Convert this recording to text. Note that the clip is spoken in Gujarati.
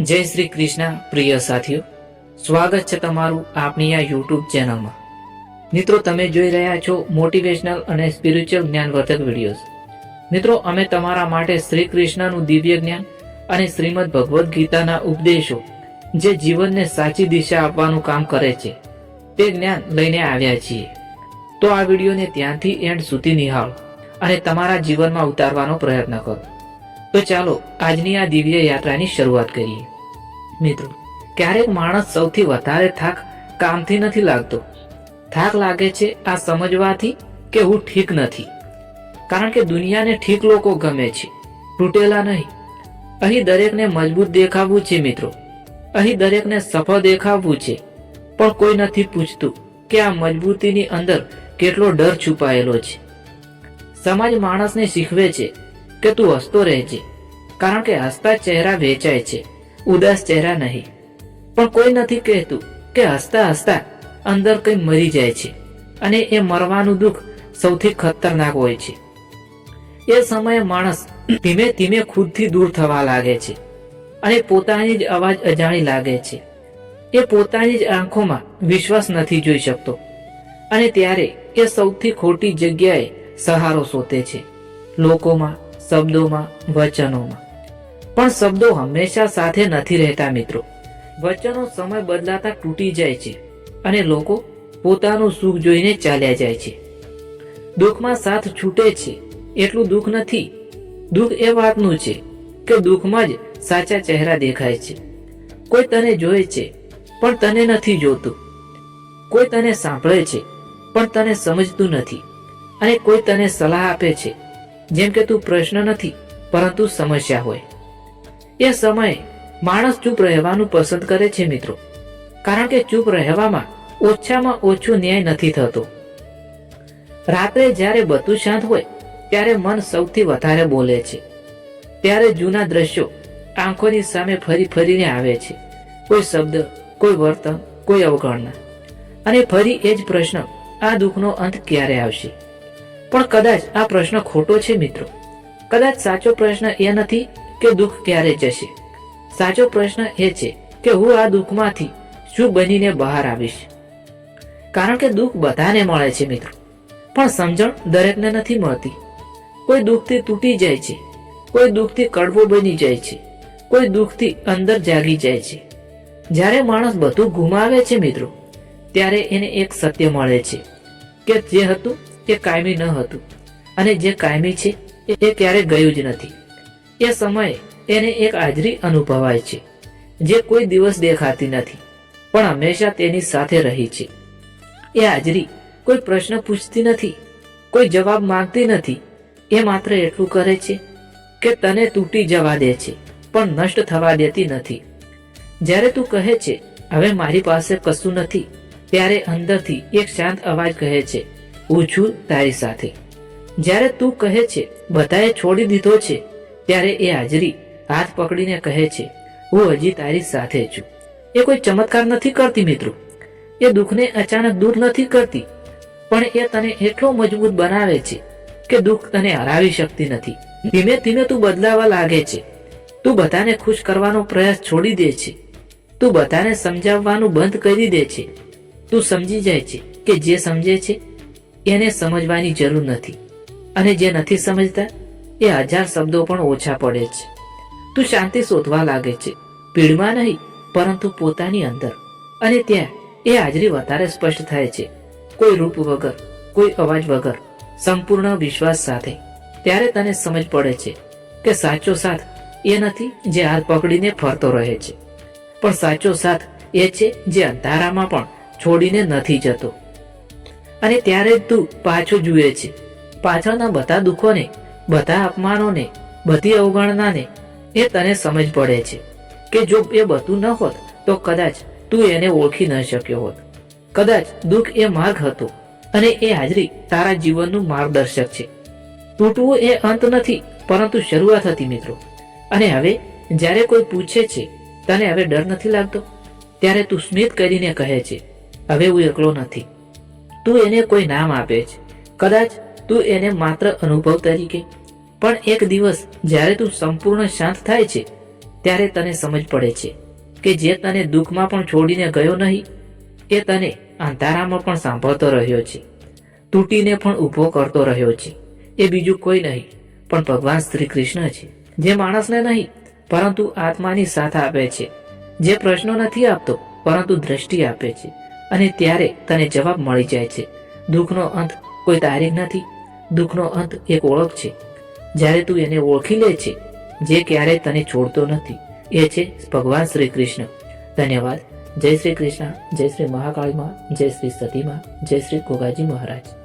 જય શ્રી કૃષ્ણ પ્રિય સાથીઓ, સ્વાગત છે તમારું આપણી આ યુટ્યુબ ચેનલમાં. મિત્રો, તમે જોઈ રહ્યા છો મોટિવેશનલ અને સ્પિરિચ્યુઅલ જ્ઞાનવર્ધક વિડીયોઝ. મિત્રો, અમે તમારા માટે શ્રી કૃષ્ણનું દિવ્ય જ્ઞાન અને શ્રીમદ ભગવદ્ ગીતાના ઉપદેશો જે જીવનને સાચી દિશા આપવાનું કામ કરે છે તે જ્ઞાન લઈને આવ્યા છીએ. તો આ વિડીયોને ત્યાંથી એન્ડ સુધી નિહાળો અને તમારા જીવનમાં ઉતારવાનો પ્રયત્ન કરો. તો ચાલો આજની આ દિવ્ય યાત્રાની શરૂઆત કરીએ. મિત્રો, ક્યારેક માણસ સૌથી વધારે થાક કામથી નથી લાગતો. થાક લાગે છે આ સમજવાથી કે હું ઠીક નથી. કારણ કે દુનિયાને ઠીક લોકો ગમે છે, તૂટેલા નહીં. અહીં દરેકને મજબૂત દેખાવું છે મિત્રો, અહીં દરેકને સફળ દેખાવું છે, પણ કોઈ નથી પૂછતું કે આ મજબૂતીની અંદર કેટલો ડર છુપાયેલો છે. સમાજ માણસને શીખવે છે કે તું હસતો રહેજે, કારણ કે હસતા ચહેરા વેચાય છે, ઉદાસ ચહેરા નહીં. પણ કોઈ નથી કહેતું કે હસતા હસતા અંદર કંઈ મરી જાય છે, અને એ મરવાનું દુઃખ સૌથી ખતરનાક હોય છે. એ સમયે માણસ ધીમે ધીમે ખુદથી દૂર થવા લાગે છે અને પોતાની જ અવાજ અજાણી લાગે છે. એ પોતાની જ આંખોમાં વિશ્વાસ નથી જોઈ શકતો, અને ત્યારે એ સૌથી ખોટી જગ્યાએ સહારો શોધે છે, લોકોમાં, શબ્દોમાં, વચનોમાં. પણ શબ્દો હંમેશા સાથે નથી રહેતા મિત્રો. વચનો સમય બદલાતા તૂટી જાય છે અને લોકો પોતાનું સુખ જોઈને ચાલ્યા જાય છે. દુઃખમાં સાથ છૂટે છે એટલું દુઃખ નથી. દુઃખ એ વાતનું છે કે દુઃખમાં જ સાચા ચહેરા દેખાય છે. કોઈ તને જોએ છે પણ તને નથી જોતું. કોઈ તને સાંભળે છે પણ તને સમજતું નથી. અને કોઈ તને સલાહ આપે છે જેમ કે તું પ્રશ્ન નથી પરંતુ સમસ્યા હોય. એ સમયે માણસ ચૂપ રહેવાનું પસંદ કરે છે મિત્રો, કારણ કે ચૂપ રહેવામાં ઓછામાં ઓછો ન્યાય નથી થતો. રાત્રે જ્યારે બધું શાંત હોય ત્યારે મન સૌથી વધારે બોલે છે. ત્યારે જૂના દ્રશ્યો આંખોની સામે ફરી ફરીને આવે છે. કોઈ શબ્દ, કોઈ વર્તન, કોઈ અવગણના, અને ફરી એ જ પ્રશ્ન, આ દુઃખનો અંત ક્યારે આવશે? પણ કદાચ આ પ્રશ્ન ખોટો છે મિત્રો. કદાચ સાચો પ્રશ્ન એ નથી કે દુઃખ ક્યારે જશે. સાચો પ્રશ્ન એ છે કે હું આ દુઃખમાંથી શું બનીને બહાર આવીશ. કારણ કે દુઃખ બધાને મળે છે મિત્રો, પણ સમજણ દરેકને નથી મળતી. કોઈ દુઃખથી તૂટી જાય છે, કોઈ દુઃખથી કડવો બની જાય છે, કોઈ દુઃખથી અંદર જાગી જાય છે. જ્યારે માણસ બધું ગુમાવે છે મિત્રો, ત્યારે એને એક સત્ય મળે છે કે જે હતું એ કાયમી ન હતું, અને જે કાયમી છે એ ક્યારે ગયું જ નથી. એ સમયે એને એક હાજરી અનુભવાય છે જે કોઈ દિવસ દેખાતી નથી, પણ હંમેશા તેની સાથે રહી છે. એ હાજરી કોઈ પ્રશ્ન પૂછતી નથી, કોઈ જવાબ માંગતી નથી. એ માત્ર એટલું કરે છે કે તને તૂટી જવા દે છે, પણ નષ્ટ થવા દેતી નથી. જ્યારે તું કહે છે હવે મારી પાસે કશું નથી, ત્યારે અંદરથી એક શાંત અવાજ કહે છે હું છું તારી સાથે. જ્યારે તું કહે છે બધાએ છોડી દીધો છે, ત્યારે એ હાજરી હાથ પકડીને કહે છે હું હજી તારી સાથે છું. એ કોઈ ચમત્કાર નથી કરતી મિત્રો. એ દુઃખને અચાનક દૂર નથી કરતી, પણ એ તને એટલો મજબૂત બનાવે છે કે દુઃખ તને હરાવી શકતી નથી. ધીમે ધીમે તું બદલાવા લાગે છે. તું બધાને ખુશ કરવાનો પ્રયાસ છોડી દે છે. તું બધાને સમજાવવાનું બંધ કરી દે છે. તું સમજી જાય છે કે જે સમજે છે એને સમજવાની જરૂર નથી, અને જે નથી સમજતા એ 1000 શબ્દો પણ ઓછા પડે છે. તું શાંતિ શોધવા લાગે છે, ભીડમાં નહીં પરંતુ પોતાની અંદર. અને ત્યાં એ હાજરી વધારે સ્પષ્ટ થાય છે, કોઈ રૂપ વગર, કોઈ અવાજ વગર, સંપૂર્ણ વિશ્વાસ સાથે. ત્યારે તને સમજ પડે છે કે સાચો સાથ એ નથી જે હાથ પકડીને ફરતો રહે છે, પણ સાચો સાથ એ છે જે અંધારામાં પણ છોડીને નથી જતો. અને ત્યારે તું પાછો જુએ છે, પાછળના બધા દુઃખોને, બધા અપમાનોને, બધી અવગણનાને. એ તને સમજ પડે છે કે જો એ બધું ન હોત તો કદાચ તું એને ઓળખી ન શક્યો હોત. કદાચ દુઃખ એ માર્ગ હતો અને એ હાજરી તારા જીવનનું માર્ગદર્શક છે. તૂટવું એ અંત નથી પરંતુ શરૂઆત હતી મિત્રો. અને હવે જ્યારે કોઈ પૂછે છે તને હવે ડર નથી લાગતો, ત્યારે તું સ્મિત કરીને કહે છે હવે હું એકલો નથી. તું એને કોઈ નામ આપે છે, કદાચ તું એને માત્ર અનુભવ તરીકે. પણ એક દિવસ જ્યારે તું સંપૂર્ણ શાંત થાય છે, ત્યારે તને સમજ પડે છે કે જે તને દુઃખમાં પણ છોડીને ગયો નહીં, એ તને અંધારામાં પણ સાંભળતો રહ્યો છે, તૂટીને પણ ઊભો કરતો રહ્યો છે. એ બીજું કોઈ નહીં પણ ભગવાન શ્રી કૃષ્ણ છે, જે માણસને નહીં પરંતુ આત્માની સાથ આપે છે, જે પ્રશ્નો નથી આપતો પરંતુ દ્રષ્ટિ આપે છે. અને ત્યારે તને જવાબ મળી જાય છે. દુઃખનો અંત કોઈ તારીખ નથી, દુઃખનો અંત એક ઓળખ છે. જ્યારે તું એને ઓળખી લે છે, જે ક્યારેય તને છોડતો નથી, એ છે ભગવાન શ્રી કૃષ્ણ. ધન્યવાદ. જય શ્રી કૃષ્ણ, જય શ્રી મહાકાળીમાં, જય શ્રી સતીમાં, જય શ્રી ગોગાજી મહારાજ.